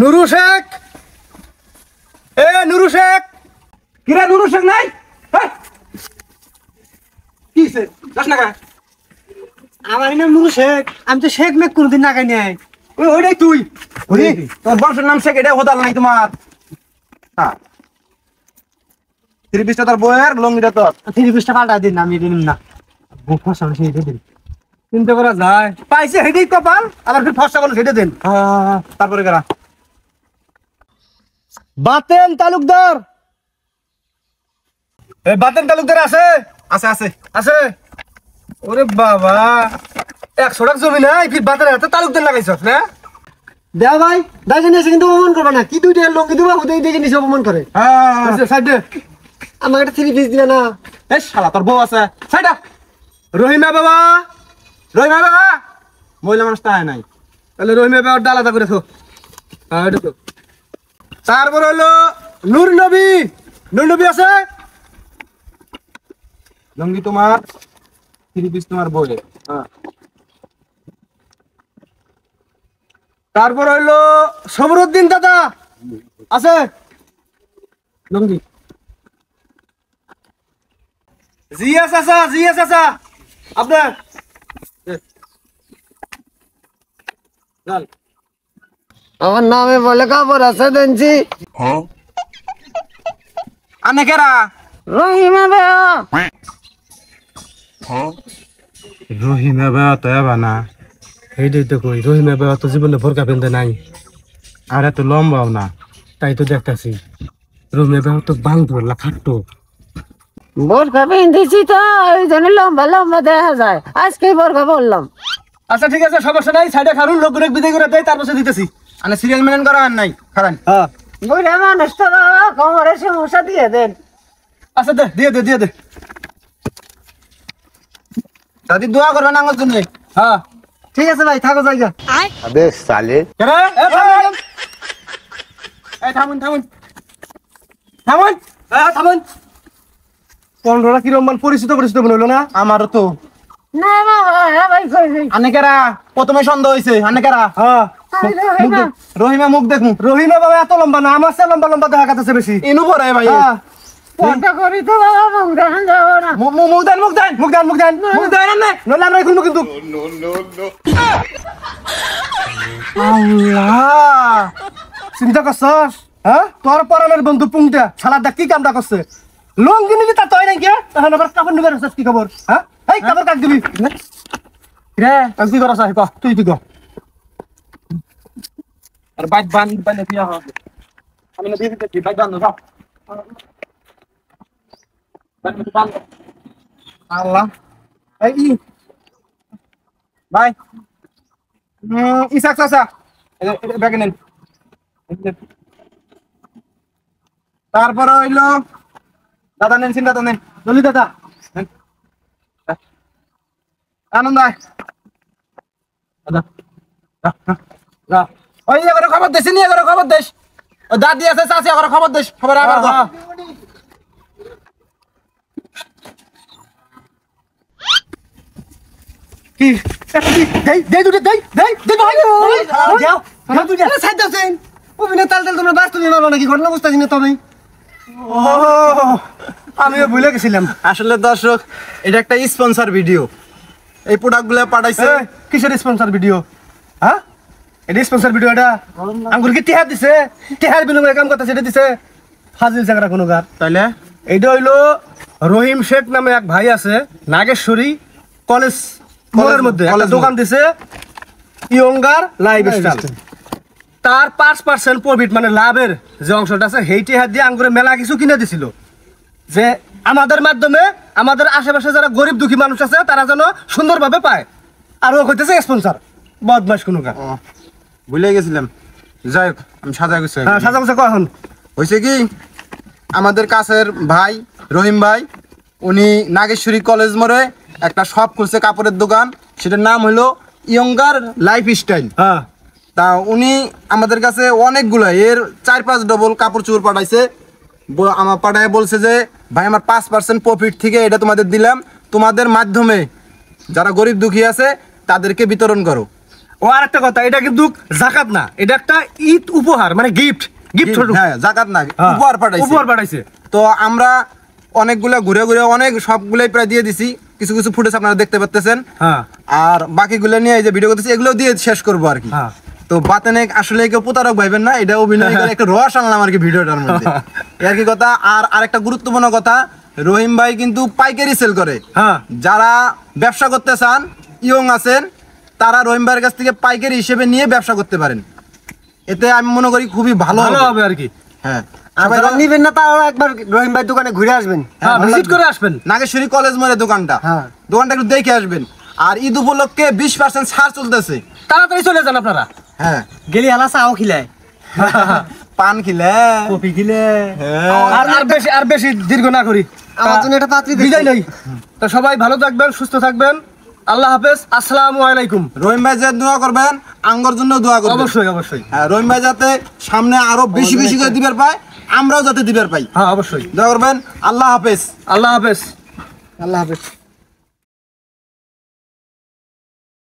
নুরু শেখ, এ নুরু শেখ, কিরা নুরু শেখ নাই? কিছে যাস না? আমার নাম নুরু শেখ, আমি তো শেখ মেক কোনদিন নাগাই নাই। ওইটাই তুই, তোর বংশের নাম শেখ, এটা হোদাল নাই তোমার। হ্যাঁ, 30 পিসটা তোর বইয়ের, লঙ্গিটা তোর। 30 পিসটা পাল্টা দিন, আমি দিন না। ফসা সেই দিন চিন্তা করা যায়, পাইছে হেডেই কপাল, আবার ফির ফসা বলো সেটা দেন। তারপরে গেলা বাতেন তালুকদার, বাতেন তালুকদার আছে? আছে আছে আছে। ওরে বাবা, 100 টাকা জমি নাই, ফির বাতেন হাতে তালুকদার লাগাইছ না? দেয়া ভাই, দাইকে নিয়েছে কিন্তু অপমান করবে না। কি দুইটা লঙ্গি দেবো, ওদের দেখে নিয়েছে অপমান করে। সাইডে আমাকে একটা 3 পিস দিলে না। এই শালা তোর বউ আছে, সাইডা। রহিমা বাবা, রহিমা বাবা, মহিলা মানুষ তাই নাই, তাহলে রহিমা বাবা আলাদা করে থো। তারপর হলো নূর নবী, নূর নবী আছে? লঙ্গি তোমার, 3 পিস তোমার বউয়ের। তারপর হইলো সমরুদ্দিন দাদা আছে? লঙ্গি জিয়া চাচা, জিয়া চাচা আপনার আমার নামে বলে কাপড় আছে দেনছি। আনে কেরা? রহিমা বেয়া। রহিমা বাবা তো এবা না, এইটাই তো কই, রহিমা বাবা তো জীবনে বোরকা পেনতে নাই, আর এত লম্বাও না, তাই তো দেখতেছি। রহিমা বাবা তো বাল ধরলা খাট্টো। বোরকা পিন্ধিছি তো ওই জন্য লম্বা লম্বা দেখা যায়, আজকে বোরকা বললাম। আচ্ছা ঠিক আছে, সমস্যা নাই, সাইডে খারুন, লোক বিদায় করে দেয়, তারপর দিতেছি। মানে সিরিয়াল মেনটেন করা আর নাই, খারান। বুড়া মানুষ তো বাবা, কোমরে সমস্যা দিয়ে দেন। আচ্ছা দে, দিয়ে দে, দিয়ে দে। দাদি দোয়া করবেন আমার জন্য। হ্যাঁ ঠিক আছে ভাই, থাকো জায়গা। अबे साले থামুন থামুন থামুন থামুন। 15টা কিরম পরিচিত পরিচিত মনে হলো না? আমারও তো। না বাবা, হ্যাঁ ভাই কই। আনেকেরা প্রথমে সন্দেহ হয়েছে, আনেকেরা? হ্যাঁ, রহিমা মুখ দেখুন। রহিমা বাবা এত লম্বা না, আমার চেয়ে লম্বা লম্বা দেখা যাচ্ছে বেশি। ইনু পড়ে ভাই। কোনটা করি তো বাবা, মুখ দেখান যাব না। মুখ দেন, মুখ দেন, মুখ দেন, মুখ দেন, মুখ দেন না, নইলে আমরা খুলবো কিন্তু। আল্লাহ, চিন্তা করছস? হ্যাঁ, তোর পরানের বন্ধু পুংটা শালা দেখ কি কামটা করছে। লঙ্গি নিলি তা তয় নাই কে? তখন আবার কাপড় নিবে কি খবর? হ্যাঁ, এই কাপড় কাট দিবি রে, কি করছ? ক তুই তুই ক। আর বাইক বান বান দিয়া হবে, আমি না দিয়ে দিতে বাইক বান দাও। আল্লাহ, এই ভাই, ইসাক চাচা ব্যাগে নেন। তারপরে হইলো দাদা নেন, চিন্তা নেন, জলি দাদা আনন্দ দাদা। ওই এবারে খবর দেশ, নিয়ে এবারে খবর দেশ, দাদি আছে চাচি এবারে খবর দেশ, খবর আবার কি দেই দেই দুটো দেই দেই দেই ভাই যাও তুই যা সাইড দাও। অভিনয় তাল তাল তোমরা বাস্তব জানো নাকি? ঘটনা বুঝতেছি না তবে। ও আমিও ভুলে গেছিলাম। আসলে দর্শক, এটা একটা স্পন্সর ভিডিও, এই প্রোডাক্টগুলো পাঠাইছে। কিসের স্পন্সর ভিডিও? হ্যাঁ, এটা স্পন্সর ভিডিও। এটা আঙ্গুর কি টিহার দিছে, টিহার বিনিময়ে কাম করতে সেটা দিছে ফাজিল জায়গা কোনো গার। তাইলে এইটা হইলো রহিম শেখ নামে এক ভাই আছে নাগেশ্বরী কলেজ মোড়ের মধ্যে একটা দোকান দিছে, ইয়ঙ্গার লাইফস্টাইল। তার 5% প্রফিট মানে লাভের যে অংশটা আছে সেইটি হাত দিয়ে আঙ্গুরে মেলা কিছু কিনে দিছিল, যে আমাদের মাধ্যমে আমাদের আশেপাশে যারা গরিব দুঃখী মানুষ আছে তারা যেন সুন্দরভাবে পায়। আর ও হইতেছে স্পন্সর, বদমাস কোনো কাজ। ভুলে গেছিলাম, যাই হোক আমি সাজা গেছি। হ্যাঁ, সাজা গুছা কখন হয়েছে কি, আমাদের কাছের ভাই রহিম ভাই, উনি নাগেশ্বরী কলেজ মোড়ে একটা শপ খুলছে, কাপড়ের দোকান, সেটার নাম হলো ইয়ঙ্গার লাইফস্টাইল। হ্যাঁ, তা উনি আমাদের কাছে অনেকগুলো এর 4-5 ডবল কাপড় চোপড় পাঠাইছে। আমার পাঠায় বলছে যে ভাই আমার 5% প্রফিট থেকে এটা তোমাদের দিলাম, তোমাদের মাধ্যমে যারা গরিব দুঃখী আছে তাদেরকে বিতরণ করো। ও আরেকটা কথা, এটা কিন্তু জাকাত না, এটা একটা ঈদ উপহার, মানে গিফট ছোট। হ্যাঁ, জাকাত না, হ্যাঁ, উপহার পাঠাইছে। উপহার পাঠাইছে। তো আমরা অনেকগুলা ঘুরে ঘুরে অনেক সবগুলাই প্রায় দিয়ে দিছি, কিছু কিছু ফুটেজ আপনারা দেখতে পাচ্ছেন। হ্যাঁ। আর বাকিগুলো নিয়ে এই যে ভিডিও করতেছি, এগুলো দিয়ে শেষ করবো আর কি। হ্যাঁ। তো বাতেনে আসলে কেউ প্রতারক ভাইবেন না, এটা অভিনয় করে একটা রস আনলাম আর কি ভিডিওটার মধ্যে। এই আর কি কথা। আর আরেকটা গুরুত্বপূর্ণ কথা, রহিম ভাই কিন্তু পাইকারি সেল করে। হ্যাঁ। যারা ব্যবসা করতে চান, ইয়ং আছেন, তারা রহিম ভাইয়ের কাছ থেকে পাইকারি হিসেবে নিয়ে ব্যবসা করতে পারেন। এতে আমি মনে করি খুবই ভালো হবে আর কি। হ্যাঁ, আর সবাই যারা নিবেন না তাও একবার রহিম ভাই দোকানে ঘুরে আসবেন, ভিজিট করে আসবেন। নাগেশ্বরী কলেজ মোড়ে দোকানটা, হ্যাঁ। দোকানটা একটু দেখে আসবেন। আর ঈদ উপলক্ষে 20% ছাড় চলতেছে, তাড়াতাড়ি চলে যান আপনারা। হ্যাঁ, গেলি আলা চাও খিলায়, পান খিলে, কফি খিলে। হ্যাঁ। আর বেশি দীর্ঘ না করি, আমার জন্য একটা পাত্রী বিদায় নেই। তো সবাই ভালো থাকবেন, সুস্থ থাকবেন। আল্লাহ হাফেজ, আসসালামু আলাইকুম। রহিম ভাই যে দোয়া করবেন, আঙ্গর জন্য দোয়া করবেন। অবশ্যই অবশ্যই। হ্যাঁ, রহিম ভাই যাতে সামনে আরো বেশি বেশি করে দিবার পায়, আমরাও যাতে দিবার পাই। হ্যাঁ, অবশ্যই দোয়া করবেন। আল্লাহ হাফেজ। আল্লাহ হাফেজ। আল্লাহ হাফেজ।